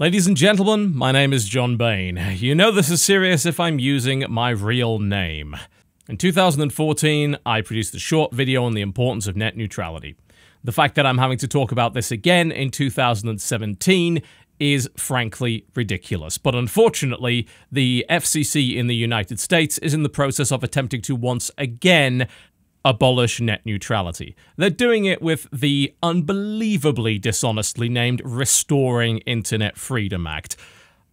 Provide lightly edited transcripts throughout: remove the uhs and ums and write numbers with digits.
Ladies and gentlemen, my name is John Bain. You know this is serious if I'm using my real name. In 2014, I produced a short video on the importance of net neutrality. The fact that I'm having to talk about this again in 2017 is frankly ridiculous. But unfortunately, the FCC in the United States is in the process of attempting to once again abolish net neutrality. They're doing it with the unbelievably dishonestly named Restoring Internet Freedom Act.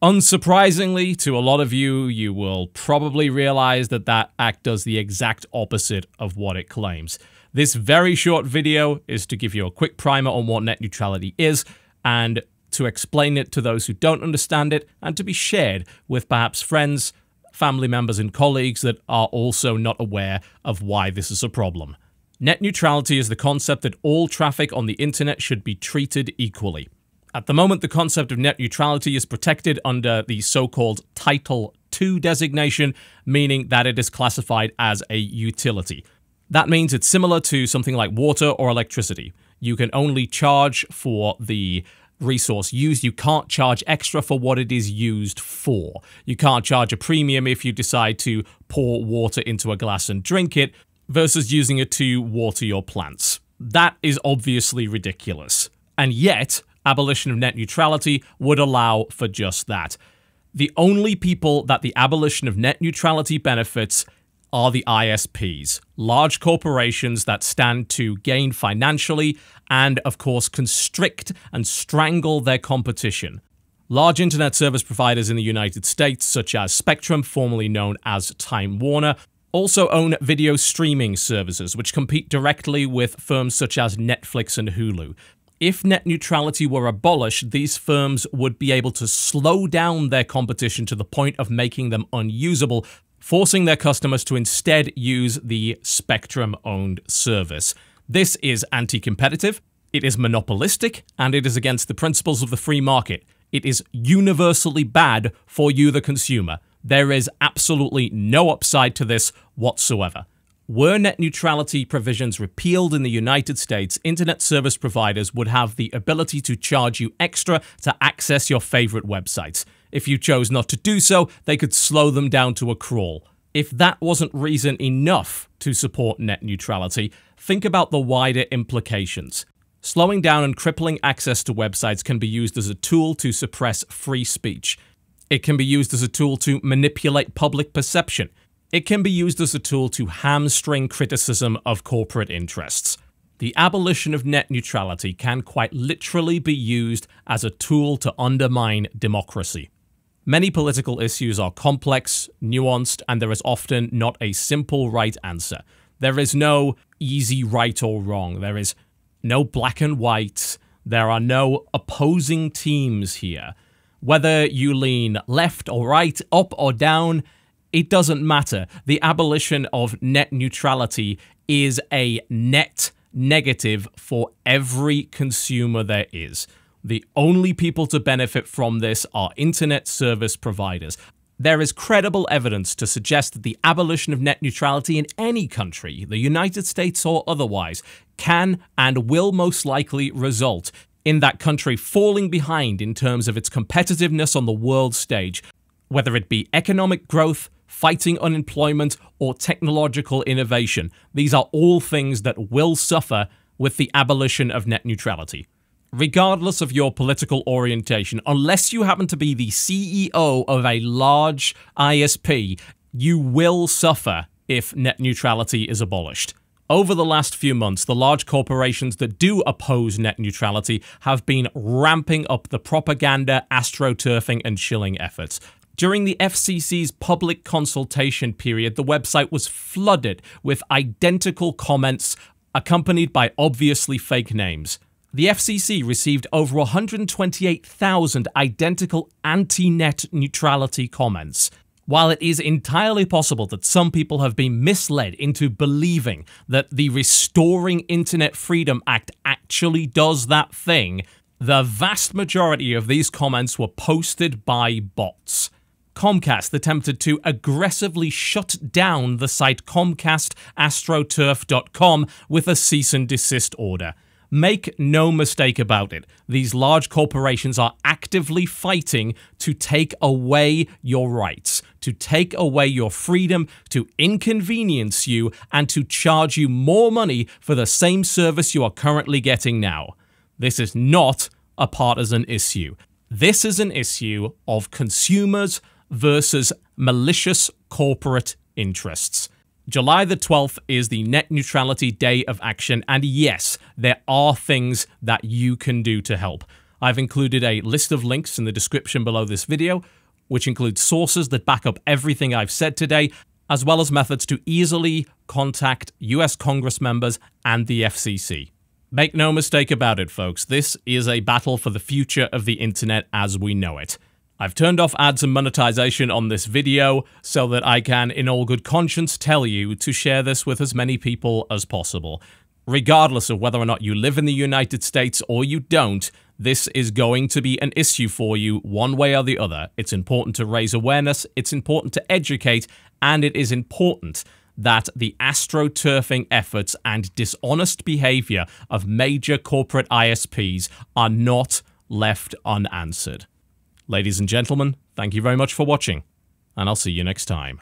Unsurprisingly, to a lot of you, you will probably realize that that act does the exact opposite of what it claims. This very short video is to give you a quick primer on what net neutrality is, and to explain it to those who don't understand it, and to be shared with perhaps friends, family members and colleagues that are also not aware of why this is a problem. Net neutrality is the concept that all traffic on the internet should be treated equally. At the moment, the concept of net neutrality is protected under the so-called Title II designation, meaning that it is classified as a utility. That means it's similar to something like water or electricity. You can only charge for the resource used. You can't charge extra for what it is used for. You can't charge a premium if you decide to pour water into a glass and drink it, versus using it to water your plants. That is obviously ridiculous. And yet, abolition of net neutrality would allow for just that. The only people that the abolition of net neutrality benefits are the ISPs, large corporations that stand to gain financially and, of course, constrict and strangle their competition. Large internet service providers in the United States, such as Spectrum, formerly known as Time Warner, also own video streaming services, which compete directly with firms such as Netflix and Hulu. If net neutrality were abolished, these firms would be able to slow down their competition to the point of making them unusable, forcing their customers to instead use the Spectrum-owned service. This is anti-competitive, it is monopolistic, and it is against the principles of the free market. It is universally bad for you, the consumer. There is absolutely no upside to this whatsoever. Were net neutrality provisions repealed in the United States, internet service providers would have the ability to charge you extra to access your favorite websites. If you chose not to do so, they could slow them down to a crawl. If that wasn't reason enough to support net neutrality, think about the wider implications. Slowing down and crippling access to websites can be used as a tool to suppress free speech. It can be used as a tool to manipulate public perception. It can be used as a tool to hamstring criticism of corporate interests. The abolition of net neutrality can quite literally be used as a tool to undermine democracy. Many political issues are complex, nuanced, and there is often not a simple right answer. There is no easy right or wrong. There is no black and white. There are no opposing teams here. Whether you lean left or right, up or down, it doesn't matter. The abolition of net neutrality is a net negative for every consumer there is. The only people to benefit from this are internet service providers. There is credible evidence to suggest that the abolition of net neutrality in any country, the United States or otherwise, can and will most likely result in that country falling behind in terms of its competitiveness on the world stage, whether it be economic growth, fighting unemployment, or technological innovation. These are all things that will suffer with the abolition of net neutrality. Regardless of your political orientation, unless you happen to be the CEO of a large ISP, you will suffer if net neutrality is abolished. Over the last few months, the large corporations that do oppose net neutrality have been ramping up the propaganda, astroturfing, and shilling efforts. During the FCC's public consultation period, the website was flooded with identical comments accompanied by obviously fake names. The FCC received over 128,000 identical anti-net neutrality comments. While it is entirely possible that some people have been misled into believing that the Restoring Internet Freedom Act actually does that thing, the vast majority of these comments were posted by bots. Comcast attempted to aggressively shut down the site ComcastAstroturf.com with a cease and desist order. Make no mistake about it, these large corporations are actively fighting to take away your rights, to take away your freedom, to inconvenience you, and to charge you more money for the same service you are currently getting now. This is not a partisan issue. This is an issue of consumers versus malicious corporate interests. July the 12th is the Net Neutrality Day of Action, and yes, there are things that you can do to help. I've included a list of links in the description below this video, which includes sources that back up everything I've said today, as well as methods to easily contact US Congress members and the FCC. Make no mistake about it, folks, this is a battle for the future of the internet as we know it. I've turned off ads and monetization on this video so that I can, in all good conscience, tell you to share this with as many people as possible. Regardless of whether or not you live in the United States or you don't, this is going to be an issue for you one way or the other. It's important to raise awareness, it's important to educate, and it is important that the astroturfing efforts and dishonest behavior of major corporate ISPs are not left unanswered. Ladies and gentlemen, thank you very much for watching, and I'll see you next time.